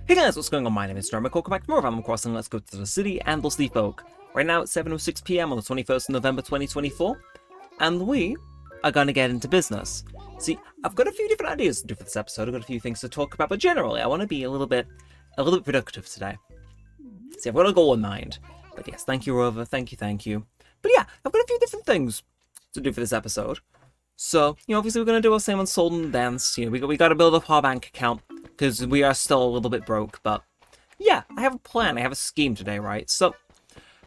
Hey guys, what's going on? My name is Neremik. Welcome back to more of Animal Crossing. Let's go to the city and we'll sleep folk. Right now it's 7:06 PM on the 21st of November 2024, and we are going to get into business. See, I've got a few different ideas to do for this episode. I've got a few things to talk about, but generally I want to be a little bit productive today. See, I've got a goal in mind. But yes, thank you, Rover. Thank you. But yeah, I've got a few different things to do for this episode. So, obviously we're going to do our same on Sold and Dance. We got to build up our bank account, because we are still a little bit broke, but yeah, I have a plan, I have a scheme today, right? So,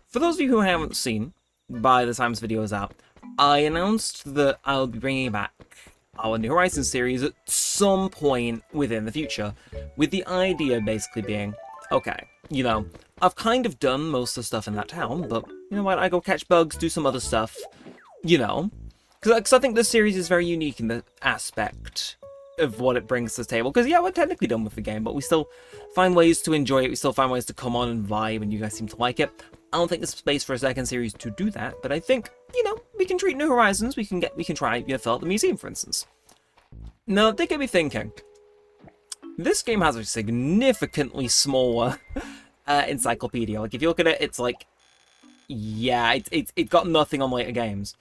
for those of you who haven't seen, by the time this video is out, I announced that I'll be bringing back our New Horizons series at some point within the future, with the idea basically being, okay, I've kind of done most of the stuff in that town, but you know what, I go catch bugs, do some other stuff, because I think this series is very unique in the aspect of what it brings to the table, because yeah, we're technically done with the game, but we still find ways to enjoy it, we still find ways to come on and vibe, and you guys seem to like it. I don't think there's space for a second series to do that, but I think, we can treat New Horizons, we can try, fill out the museum, for instance. Now, they get me thinking, this game has a significantly smaller encyclopedia. Like, if you look at it, it's like, yeah, it's got nothing on later games.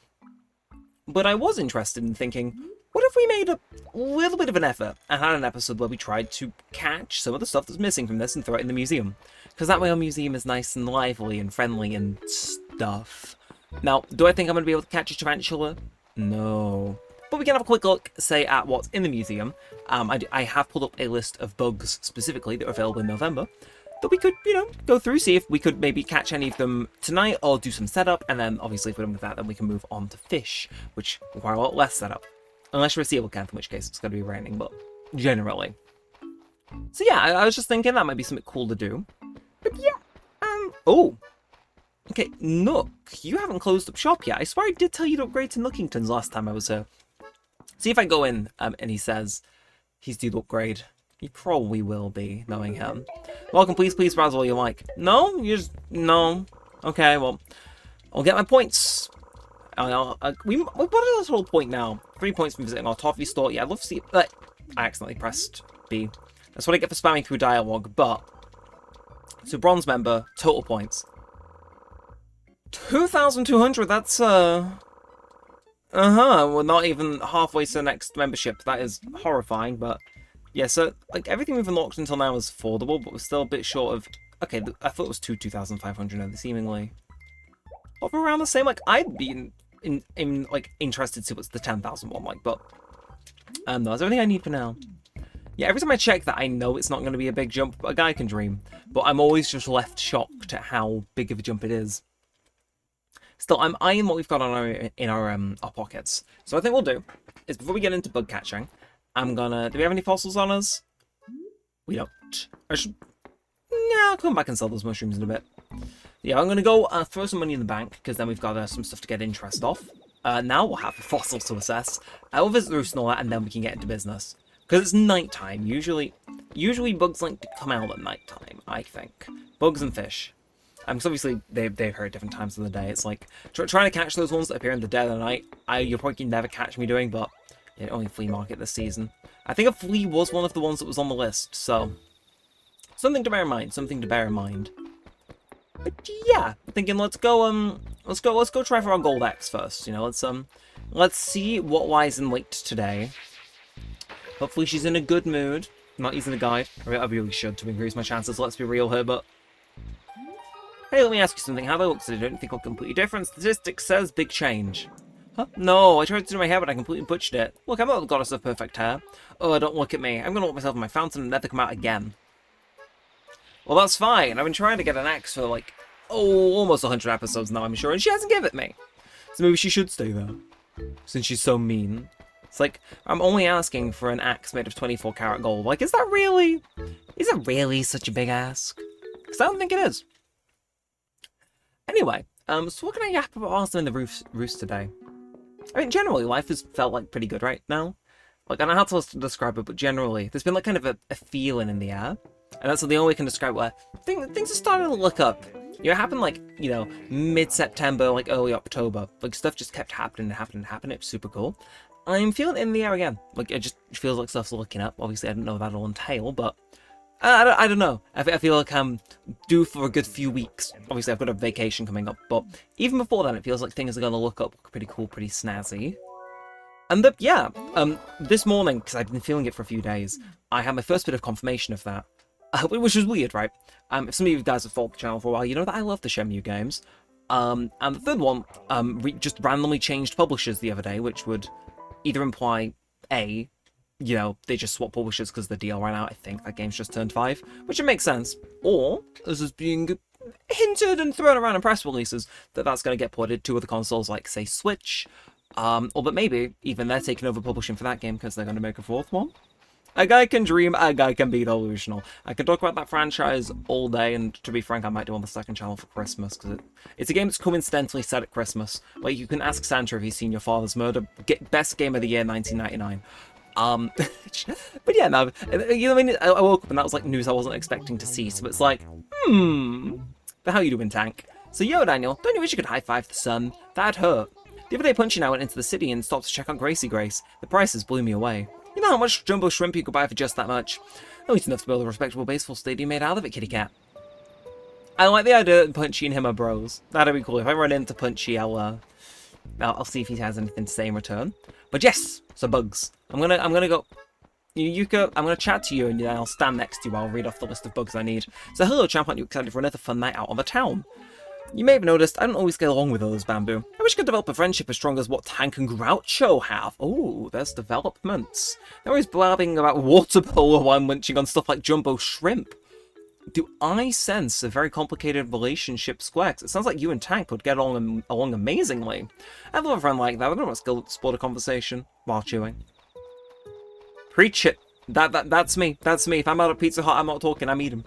But I was interested in thinking, what if we made a little bit of an effort and had an episode where we tried to catch some of the stuff that's missing from this and throw it in the museum? Because that way our museum is nice and lively and friendly and stuff. Now, do I think I'm going to be able to catch a tarantula? No. But we can have a quick look, say, at what's in the museum. I have pulled up a list of bugs specifically that are available in November that we could, go through, see if we could maybe catch any of them tonight or do some setup. And then, obviously, if we're done with that, then we can move on to fish, which require a lot less setup. Unless you're a seal camp, in which case it's going to be raining, but generally. So yeah, I was just thinking that might be something cool to do. But yeah, oh. Okay, Nook, you haven't closed up shop yet. I swear I did tell you to upgrade to Nookington's last time I was here. See if I go in, and he says he's due to upgrade. He probably will be, knowing him. Welcome, please browse all you like. No? No. Okay, well, I'll get my points. We put a total point now. 3 points from visiting our toffee store. Yeah, I'd love to see... I accidentally pressed B. That's what I get for spamming through dialogue, but... So, bronze member, total points. 2,200, that's, we're not even halfway to the next membership. That is horrifying, but... Yeah, so, everything we've unlocked until now is affordable, but we're still a bit short of... Okay, I thought it was 2,500 now, seemingly... Of around the same, I'd be... interested to see what's the 10,000 one like, but no, that's everything I need for now. Yeah, every time I check that, I know it's not going to be a big jump, but a guy can dream. But I'm always just left shocked at how big of a jump it is. Still, I'm eyeing what we've got on our pockets. So I think we'll do is before we get into bug catching, I'm gonna. Do we have any fossils on us? We don't. I'll come back and sell those mushrooms in a bit. Yeah, I'm going to go throw some money in the bank, because then we've got some stuff to get interest off. Now we'll have the fossils to assess. We'll visit the roost and all that, and then we can get into business. Because it's nighttime. Usually bugs like to come out at nighttime, I think. Bugs and fish. Because obviously they've heard at different times of the day. It's like, trying to catch those ones that appear in the dead of the night, you'll probably never catch me doing, but yeah, only flea market this season. I think a flea was one of the ones that was on the list, so... Something to bear in mind. But yeah, thinking let's go try for our gold X first. Let's see what lies in wait today. Hopefully she's in a good mood. I'm not using the guide. I really should to increase my chances. Let's be real here, but hey, let me ask you something. How do I look today? Don't you think I'll completely different? Statistics says big change. Huh? No, I tried to do my hair, but I completely butchered it. Look, I'm not the goddess of perfect hair. Oh, don't look at me. I'm gonna lock myself in my fountain and never come out again. Well, that's fine. I've been trying to get an axe for, almost 100 episodes now, I'm sure, and she hasn't given it me. So maybe she should stay there, since she's so mean. It's I'm only asking for an axe made of 24 karat gold. Is that really such a big ask? Because I don't think it is. Anyway, so what can I yap about also in the roost today? I mean, generally, life has felt, pretty good right now. I don't know how to describe it, but generally, there's been, kind of a feeling in the air. And that's the only way I can describe where things are starting to look up. It happened mid-September, early October. Stuff just kept happening. It was super cool. I'm feeling it in the air again. It just feels like stuff's looking up. Obviously, I don't know what that'll entail, but I don't know. I feel like I'm due for a good few weeks. Obviously, I've got a vacation coming up, but even before then, it feels like things are going to look up pretty cool, pretty snazzy. And yeah, this morning, because I've been feeling it for a few days, I had my first bit of confirmation of that, which was weird, right? If some of you guys have followed the channel for a while, you know that I love the Shenmue games. And the third one just randomly changed publishers the other day, which would either imply A, you know, they just swap publishers because the deal ran out. I think that game's just turned 5, which it makes sense. Or, as is being hinted and thrown around in press releases, that's going to get ported to other consoles like, say, Switch. Or but maybe even they're taking over publishing for that game because they're going to make a 4th one. A guy can dream, a guy can be delusional. I can talk about that franchise all day, and to be frank, I might do on the second channel for Christmas, because it's a game that's coincidentally set at Christmas. Like, you can ask Santa if he's seen your father's murder. Best game of the year, 1999. But yeah, no, you know what I mean? I woke up and that was like news I wasn't expecting to see, so it's like, but how you doing, Tank? So yo, Daniel, don't you wish you could high-five the sun? That'd hurt. The other day, Punchy and I went into the city and stopped to check out Gracie Grace. The prices blew me away. You know how much jumbo shrimp you could buy for just that much? Oh, it's enough to build a respectable baseball stadium made out of it, kitty cat. I like the idea that Punchy and him are bros. That'd be cool. If I run into Punchy, I'll see if he has anything to say in return. But yes, so bugs. I'm gonna go. Yuka, I'm gonna chat to you and I'll stand next to you while I'll read off the list of bugs I need. So hello, champ, aren't you excited for another fun night out on the town? You may have noticed I don't always get along with others, Bamboo. I wish I could develop a friendship as strong as what Tank and Groucho have. Oh, there's developments. They're always blabbing about water polo while munching on stuff like jumbo shrimp. Do I sense a very complicated relationship, Squax? It sounds like you and Tank would get along amazingly. I love a friend like that. I don't want to sport a conversation while chewing. Preach it. That's me. That's me. If I'm out at Pizza Hut, I'm not talking. I'm eating.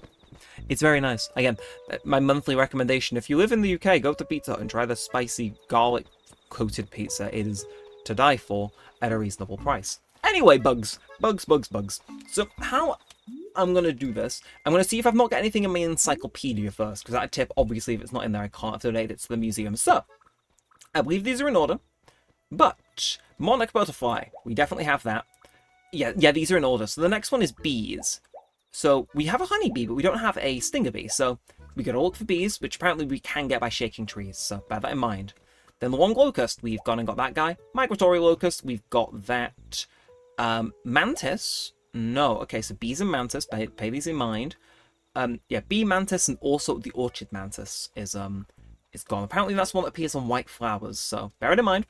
It's very nice. Again, my monthly recommendation, if you live in the UK, go to Pizza Hut and try the spicy garlic-coated pizza. It is to die for at a reasonable price. Anyway, bugs. So how I'm going to do this, I'm going to see if I've not got anything in my encyclopedia first, because that tip, obviously, if it's not in there, I can't donate it to the museum. So, I believe these are in order, but monarch butterfly, we definitely have that. Yeah, these are in order. So the next one is bees. So we have a honeybee, but we don't have a stinger bee. So we got to look for bees, which apparently we can get by shaking trees. So bear that in mind. Then the long locust, we've gone and got that guy. Migratory locust, we've got that. Mantis, no. Okay, so bees and mantis, pay these in mind. Yeah, bee mantis and also the orchid mantis is gone. Apparently that's one that appears on white flowers. So bear it in mind.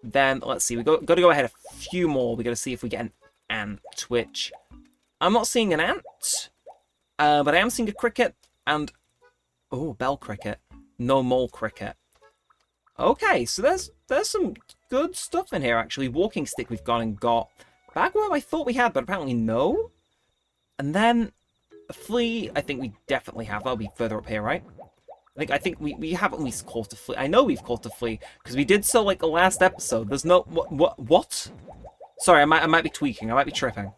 Then let's see, we got to go ahead a few more. We got to see if we get an ant, which I'm not seeing an ant, but I am seeing a cricket and bell cricket, no mole cricket. Okay, so there's some good stuff in here actually. Walking stick we've gone and got. Bagworm I thought we had, but apparently no. And then a flea, I think we definitely have. That'll be further up here, right? I think we have at least caught a flea. I know we've caught a flea because we did so like the last episode. There's no what? Sorry, I might be tweaking. I might be tripping.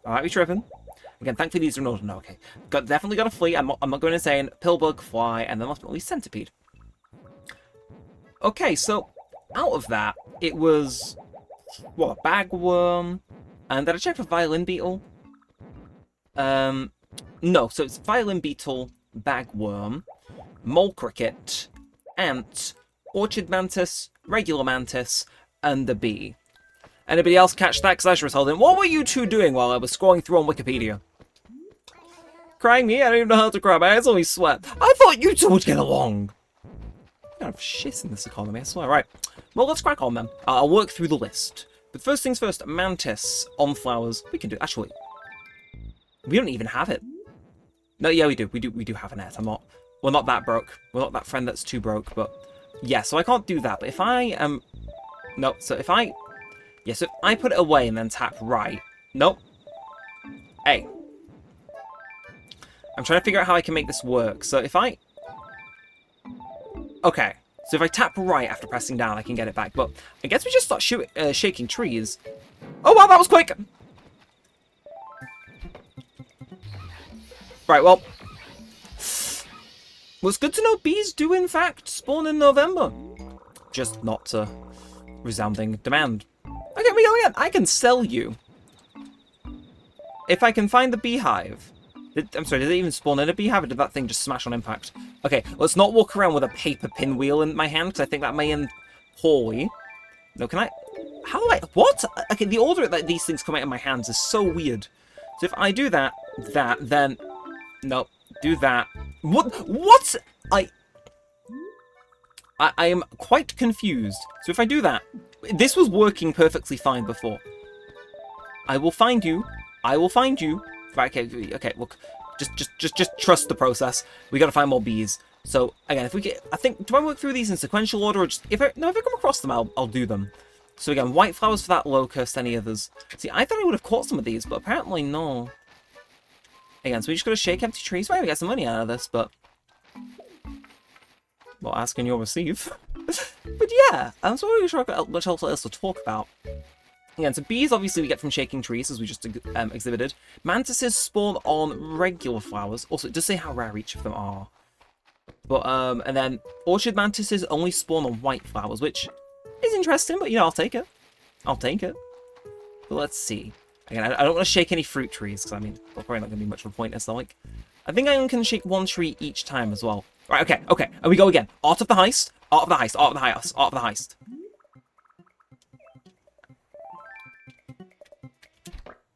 Again, thankfully these are in order. No, okay. Definitely got a flea. I'm not going insane. Pillbug, fly, and then ultimately centipede. Okay, so out of that, it was what, a bagworm, and did I check for violin beetle? No. So it's violin beetle, bagworm, mole cricket, ant, orchid mantis, regular mantis, and the bee. Anybody else catch that? Because I was told him, what were you two doing while I was scrolling through on Wikipedia? Crying me? I don't even know how to cry. My eyes only sweat. I thought you two would get along. I don't have shit in this economy, I swear. Right. Well, let's crack on then. I'll work through the list. But first things first, mantis on flowers. We can do. Actually, we don't even have it. No, yeah, we do. We do have a net. We're not that broke. We're not that friend that's too broke. But yeah, so I can't do that. But if I no. So if I put it away and then tap right. Nope. Hey. I'm trying to figure out how I can make this work. So if I... Okay. So if I tap right after pressing down, I can get it back. But I guess we just start shaking trees. Oh, wow, that was quick! Right, well... Well, it's good to know bees do, in fact, spawn in November. Just not to resounding demand. Okay, we go again. I can sell you. If I can find the beehive, I'm sorry, did it even spawn in a beehive, or did that thing just smash on impact? Okay, let's not walk around with a paper pinwheel in my hand, because I think that may end poorly. No, can I... How do I... What? Okay, the order that these things come out of my hands is so weird. So if I do that, then... No, do that. What? I am quite confused. So if I do that... This was working perfectly fine before. I will find you. I will find you. Right, okay, look. Just trust the process. We gotta find more bees. So, again, if we get... I think... Do I work through these in sequential order, or just... If I come across them, I'll do them. So again, white flowers for that locust, any others? See, I thought I would have caught some of these, but apparently no. Again, so we just gotta shake empty trees. Right, we get some money out of this, but... Well, ask and you'll receive. But yeah, I'm so really sure I've got much else to talk about. Again, so bees obviously we get from shaking trees, as we just exhibited. Mantises spawn on regular flowers. Also, it does say how rare each of them are. But, and then orchid mantises only spawn on white flowers, which is interesting, but, you know, I'll take it. I'll take it. But let's see. Again, I don't want to shake any fruit trees, because, I mean, they're probably not going to be much of a point, so, like... I think I only can shake one tree each time as well. Right, okay, and we go again. Art of the heist, art of the heist, art of the heist, art of the heist.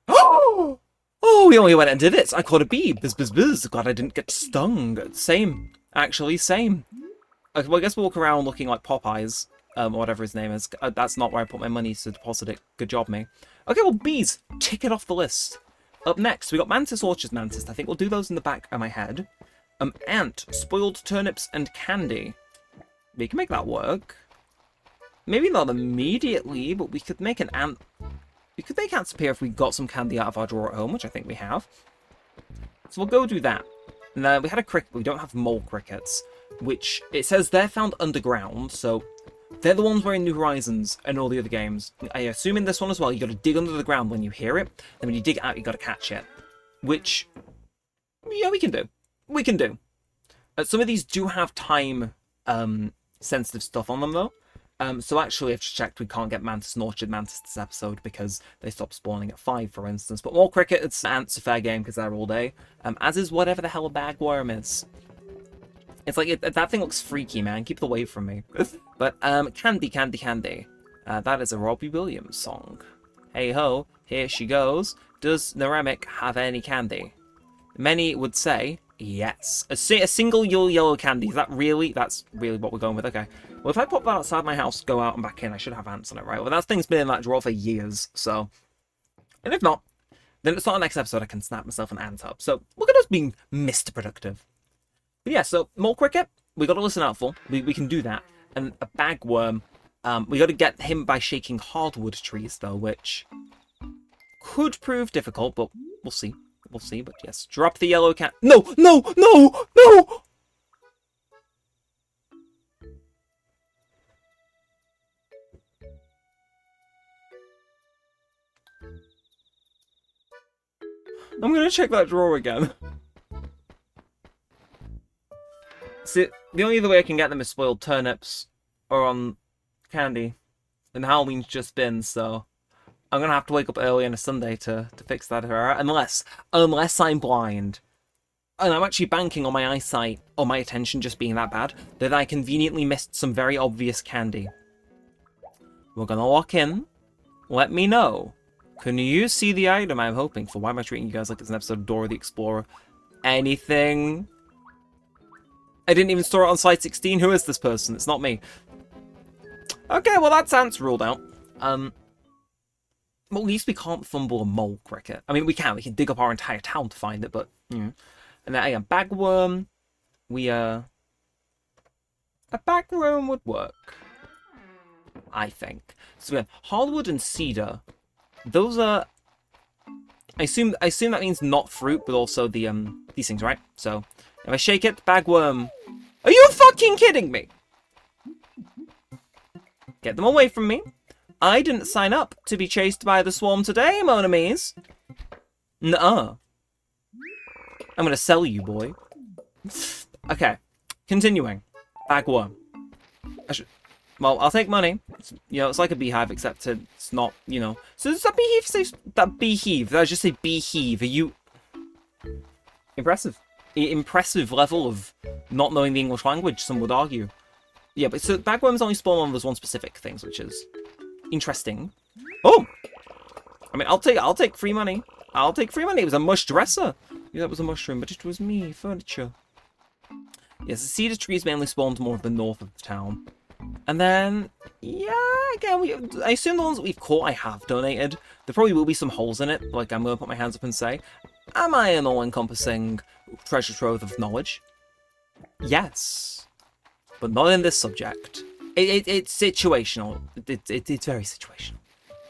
Oh, we only went and did it. I caught a bee. Buzz. Glad I didn't get stung. Same. Actually, same. Okay, well, I guess we'll walk around looking like Popeyes, or whatever his name is. That's not where I put my money to deposit it. Good job, me. Okay, well, bees. Tick it off the list. Up next, we got mantis, orchid mantis. I think we'll do those in the back of my head. Ant, spoiled turnips, and candy. We can make that work. Maybe not immediately, but we could make an ant... We could make ants appear if we got some candy out of our drawer at home, which I think we have. So we'll go do that. And we had a cricket, but we don't have mole crickets, which it says they're found underground, so they're the ones we're in New Horizons and all the other games. I assume in this one as well, you got to dig under the ground when you hear it, then when you dig it out, you got to catch it, which, yeah, we can do. We can do. Some of these do have time sensitive stuff on them, though. So actually, I've just checked, we can't get mantis and orchid mantis this episode because they stopped spawning at 5, for instance. But more crickets, ants are fair game because they're all day. As is whatever the hell a bagworm is. It's like, that thing looks freaky, man. Keep it away from me. But, candy. That is a Robbie Williams song. Hey ho, here she goes. Does Neremik have any candy? Many would say, yes. A single yellow candy. That's really what we're going with. Okay. Well, if I pop that outside my house, go out and back in, I should have ants on it, right? Well, that thing's been in that drawer for years, so... And if not, then it's not the next episode I can snap myself an ant up. So, look at us being Mr. Productive. But yeah, so, mole cricket, we got to listen out for. We can do that. And a bagworm, we got to get him by shaking hardwood trees, though, which could prove difficult, but we'll see. We'll see, but yes. Drop the yellow cat. No! I'm gonna check that drawer again. See, the only other way I can get them is spoiled turnips or on candy. And Halloween's just been, so I'm gonna have to wake up early on a Sunday to fix that error. Unless I'm blind. And I'm actually banking on my eyesight or my attention just being that bad that I conveniently missed some very obvious candy. We're gonna lock in. Let me know. Can you see the item I'm hoping for? Why am I treating you guys like it's an episode of Dora the Explorer? Anything? I didn't even store it on slide 16. Who is this person? It's not me. Okay, well that's ants ruled out. Well, at least we can't fumble a mole cricket. I mean, we can dig up our entire town to find it, but, And then, again, bagworm. A bagworm would work. I think. So we have hardwood and cedar. Those are... I assume that means not fruit, but also the, these things, right? So, if I shake it, bagworm... Are you fucking kidding me? Get them away from me. I didn't sign up to be chased by the swarm today, mon amis. Nuh-uh. I'm gonna sell you, boy. Okay. Continuing. Bagworm. Well, I'll take money. It's like a beehive, except it's not, So does that beehive say... That beehive. Did I just say beehive? Are you... Impressive. Impressive level of not knowing the English language, some would argue. Yeah, but so bagworms only spawn on those one specific things, which is interesting. Oh! I mean, I'll take free money. I'll take free money. It was a mush dresser. Yeah, that was a mushroom, but it was me, furniture. Yes, the cedar trees mainly spawned more of the north of the town. And then, yeah, again, I assume the ones that we've caught I have donated. There probably will be some holes in it, like I'm going to put my hands up and say, am I an all-encompassing treasure trove of knowledge? Yes. But not in this subject. It's situational. It's very situational.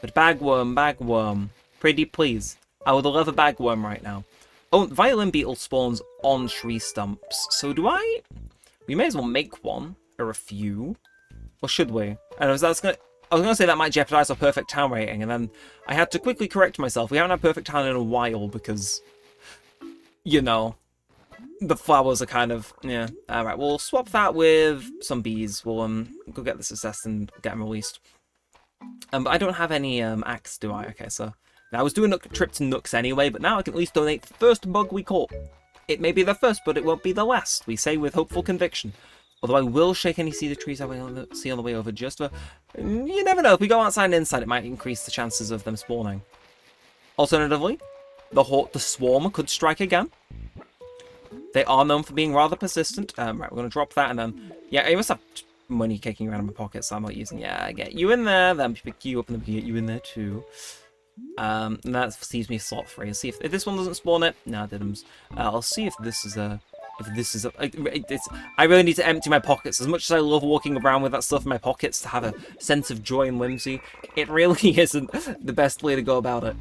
But bagworm, pretty please. I would love a bagworm right now. Oh, violin beetle spawns on tree stumps. So do I? We may as well make one, or a few. Or should we? I was gonna say that might jeopardize our perfect town rating, and then I had to quickly correct myself. We haven't had perfect town in a while because, you know, the flowers are kind of, yeah. Alright, we'll swap that with some bees. We'll go get this assessed and get them released. But I don't have any axe, do I? Okay, so now I was doing a trip to Nooks anyway, but now I can at least donate the first bug we caught. It may be the first, but it won't be the last, we say with hopeful conviction. Although I will shake any cedar trees I see on the way over just for... You never know, if we go outside and inside, it might increase the chances of them spawning. Alternatively, the swarm could strike again. They are known for being rather persistent. Right, we're going to drop that, and then... Yeah, I must have money kicking around in my pocket, so I'm not using... Yeah, I get you in there, then pick you up, and then we can get you in there too. And that seems me slot free. I'll see if this one doesn't spawn it. No, it didn't. I'll see if this is a... I really need to empty my pockets. As much as I love walking around with that stuff in my pockets to have a sense of joy and whimsy, it really isn't the best way to go about it.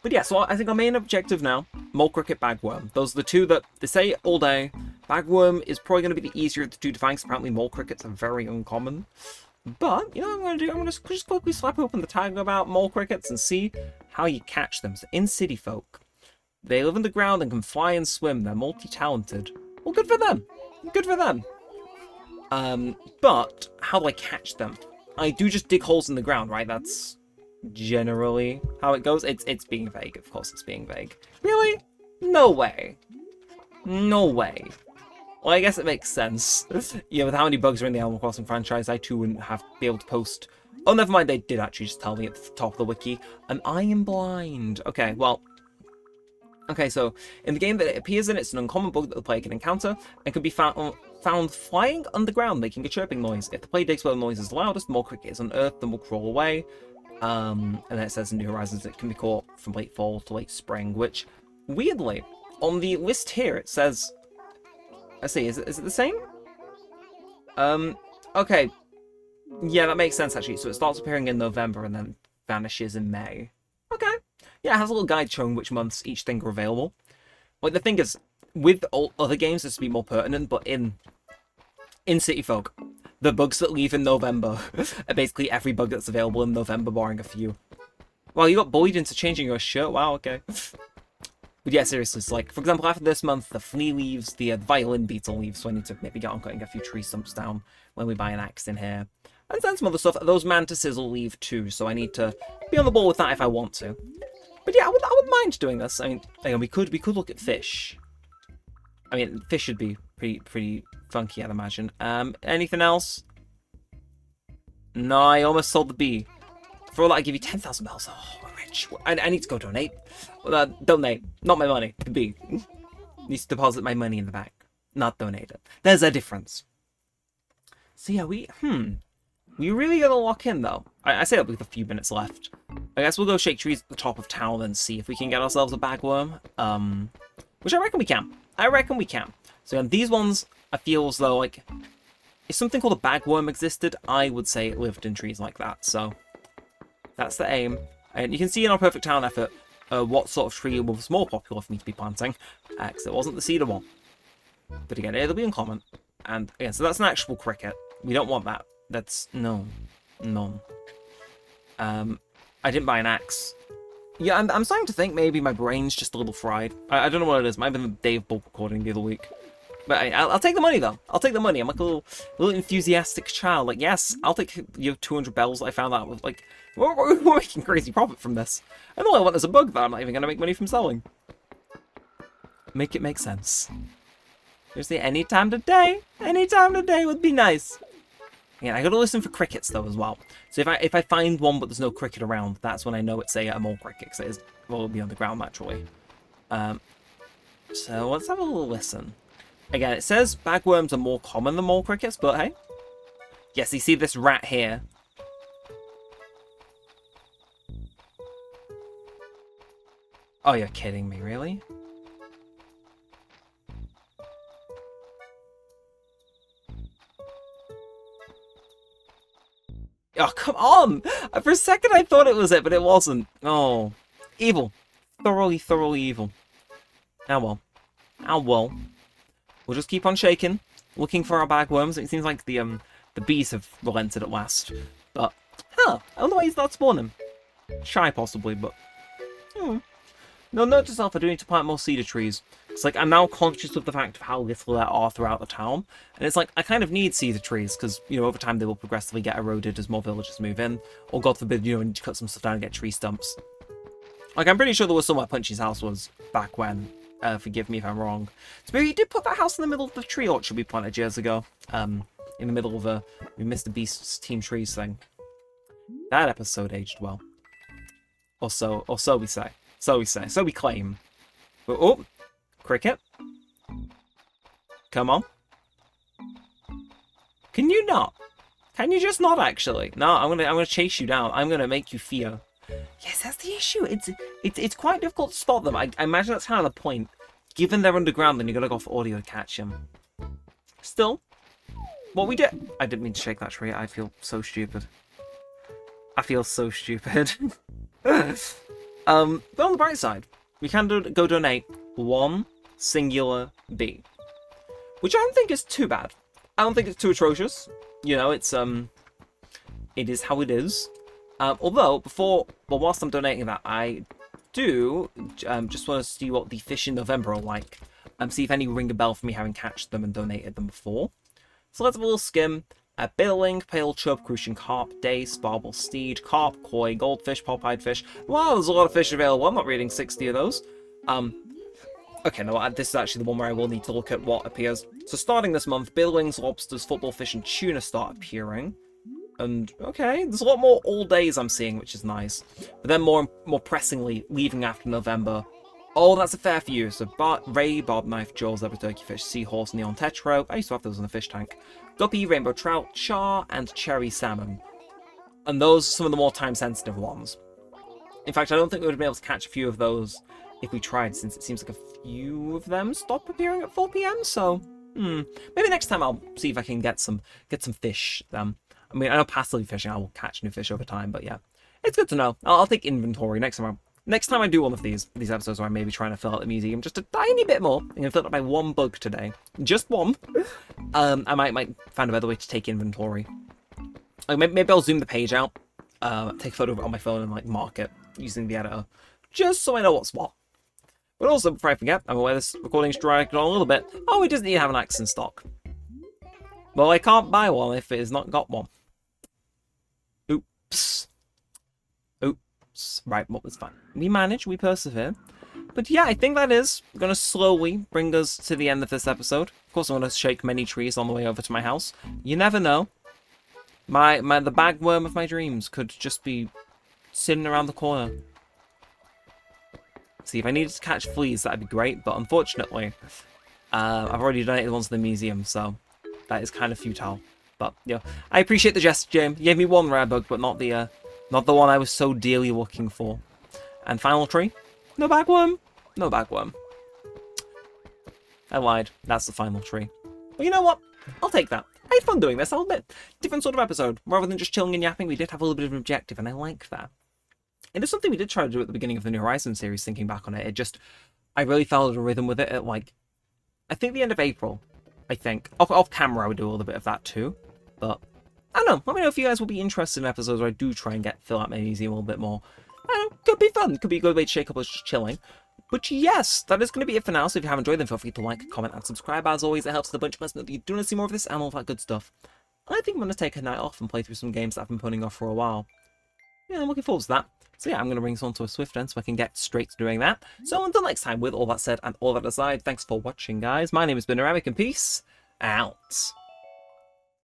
But yeah, so I think our main objective now, mole cricket, bagworm. Those are the two that they say all day. Bagworm is probably going to be the easier of the two to find, because apparently mole crickets are very uncommon. But, you know what I'm going to do? I'm going to just quickly slap open the tag about mole crickets and see how you catch them. So, in city folk. They live in the ground and can fly and swim. They're multi-talented. Well, good for them. Good for them. But how do I catch them? I do just dig holes in the ground, right? That's generally how it goes. It's being vague, of course. It's being vague. Really? No way. No way. Well, I guess it makes sense. Yeah, with how many bugs are in the Animal Crossing franchise, I too wouldn't be able to post. Oh, never mind. They did actually just tell me at the top of the wiki, and I am blind. Okay, well. Okay, so in the game that it appears in, it's an uncommon bug that the player can encounter and can be found flying underground, making a chirping noise. If the player digs where the noise is loudest, more cricket is unearthed and will crawl away. And then it says in New Horizons it can be caught from late fall to late spring, which, weirdly, on the list here it says... Let's see, is it the same? Okay. Yeah, that makes sense, actually. So it starts appearing in November and then vanishes in May. Okay. Yeah, it has a little guide showing which months each thing are available. Like, the thing is, with all other games, this would be more pertinent, but in City Folk, the bugs that leave in November are basically every bug that's available in November, barring a few. Well, you got bullied into changing your shirt. Wow, okay. But yeah, seriously, it's like, for example, after this month, the flea leaves, the violin beetle leaves, so I need to maybe get on cutting a few tree stumps down when we buy an axe in here. And then some other stuff. Those mantises will leave too, so I need to be on the ball with that if I want to. But yeah, I would mind doing this. I mean, hang on, we could look at fish. I mean, fish should be pretty funky, I'd imagine. Anything else? No, I almost sold the bee. For all that, I give you 10,000 bells. Oh, I'm rich. I need to go donate. Donate, not my money. The bee needs to deposit my money in the bank, not donate it. There's a difference. So yeah, we really gotta lock in though. I say that with a few minutes left. I guess we'll go shake trees at the top of town and see if we can get ourselves a bagworm. Which I reckon we can. So again, these ones, I feel as though, like, if something called a bagworm existed, I would say it lived in trees like that. So that's the aim. And you can see in our perfect town effort what sort of tree was more popular for me to be planting. Because it wasn't the cedar one. But again, it'll be uncommon. And again, so that's an actual cricket. We don't want that. That's... no. I didn't buy an axe. Yeah, I'm starting to think maybe my brain's just a little fried. I don't know what it is. Might have been the day of bulk recording the other week. But I'll take the money, though. I'll take the money. I'm like a little enthusiastic child. Like, yes, I'll take your 200 bells I found out. With, like, we're making crazy profit from this. And all I want is a bug that I'm not even going to make money from selling. Make it make sense. Seriously, any time of day would be nice. Yeah, I gotta listen for crickets though as well. So if I find one but there's no cricket around, that's when I know it's a mole cricket, because it is, well, it'll be on the ground naturally. So let's have a little listen. Again, it says bagworms are more common than mole crickets, but hey. Yes, you see this rat here. Oh, you're kidding me, really? Oh, come on! For a second I thought it was it, but it wasn't. Oh. Evil. Thoroughly, thoroughly evil. Oh well. Oh well. We'll just keep on shaking, looking for our bagworms. It seems like the bees have relented at last. But, huh, I wonder why he's not spawning. Shy, possibly, but... No, note to self, I do need to plant more cedar trees. It's like, I'm now conscious of the fact of how little there are throughout the town. And it's like, I kind of need cedar trees, because, you know, over time they will progressively get eroded as more villagers move in. Or, God forbid, you know, need to cut some stuff down and get tree stumps. Like, I'm pretty sure there was somewhere Punchy's house was back when. Forgive me if I'm wrong. So maybe he did put that house in the middle of the tree orchard we planted years ago. In the middle of a Mr. Beast's Team Trees thing. That episode aged well. Or so we say. So we say. So we claim. But, oh, cricket. Come on. Can you not? Can you just not actually? No, I'm gonna chase you down. I'm gonna make you fear. Yes, that's the issue. It's quite difficult to spot them. I imagine that's kind of the point. Given they're underground, then you gotta go for audio to catch them. Still, what we did. I didn't mean to shake that tree. I feel so stupid. I feel so stupid. But on the bright side, we can go donate one singular bee, which I don't think is too bad. I don't think it's too atrocious. You know, it is how it is. Although, whilst I'm donating that, I do just want to see what the fish in November are like. See if any ring a bell for me having catched them and donated them before. So let's have a little skim. Billing, pale chub, crucian carp, dace, barbel steed, carp, koi, goldfish, pop-eyed fish. Wow, there's a lot of fish available. I'm not reading 60 of those. Okay, no, this is actually the one where I will need to look at what appears. So starting this month, billings, lobsters, football fish, and tuna start appearing. And, okay, there's a lot more all days I'm seeing, which is nice. But then more pressingly, leaving after November. Oh, that's a fair few. So ray, barb knife, jaws, leopard, turkey fish, seahorse, neon tetro. I used to have those in the fish tank. Guppy, rainbow trout, char, and cherry salmon. And those are some of the more time-sensitive ones. In fact, I don't think we would have been able to catch a few of those if we tried, since it seems like a few of them stop appearing at 4 PM, so... Maybe next time I'll see if I can get some fish. I mean, I know passively fishing, I will catch new fish over time, but yeah. It's good to know. I'll take inventory next time I do one of these episodes where I'm maybe trying to fill out the museum just a tiny bit more. I'm going to fill it up by one bug today. Just one. I might find a better way to take inventory. Maybe I'll zoom the page out, take a photo of it on my phone and like mark it using the editor. Just so I know what's what. But also, before I forget, I'm aware this recording's dragged on a little bit. Oh, it doesn't need to have an axe in stock. Well, I can't buy one if it has not got one. Oops. Right, what was fun? We manage, we persevere. But yeah, I think that is going to slowly bring us to the end of this episode. Of course, I want to shake many trees on the way over to my house. You never know. The bagworm of my dreams could just be sitting around the corner. See, if I needed to catch fleas, that'd be great. But unfortunately, I've already donated the ones to the museum, so that is kind of futile. But yeah, I appreciate the gesture, James. You gave me one rare bug, but not the one I was so dearly looking for. And final tree? No bagworm? No bagworm. I lied. That's the final tree. But you know what? I'll take that. I had fun doing this. I'll admit. Different sort of episode. Rather than just chilling and yapping, we did have a little bit of an objective, and I like that. It is something we did try to do at the beginning of the New Horizons series, thinking back on it. I really felt a rhythm with it at, like, I think the end of April, I think. Off camera, I would do a little bit of that too. But, I don't know. Let me know if you guys will be interested in episodes where I do try and fill out my museum a little bit more. I don't know. Could be fun. Could be a good way to shake up us just chilling. But yes, that is going to be it for now. So if you have enjoyed them, feel free to like, comment, and subscribe. As always, it helps the bunch of us know that you do want to see more of this and all that good stuff. I think I'm going to take a night off and play through some games that I've been putting off for a while. Yeah, I'm looking forward to that. So yeah, I'm going to bring someone to a swift end so I can get straight to doing that. So until next time, with all that said and all that aside, thanks for watching, guys. My name has been Neremik, and peace out.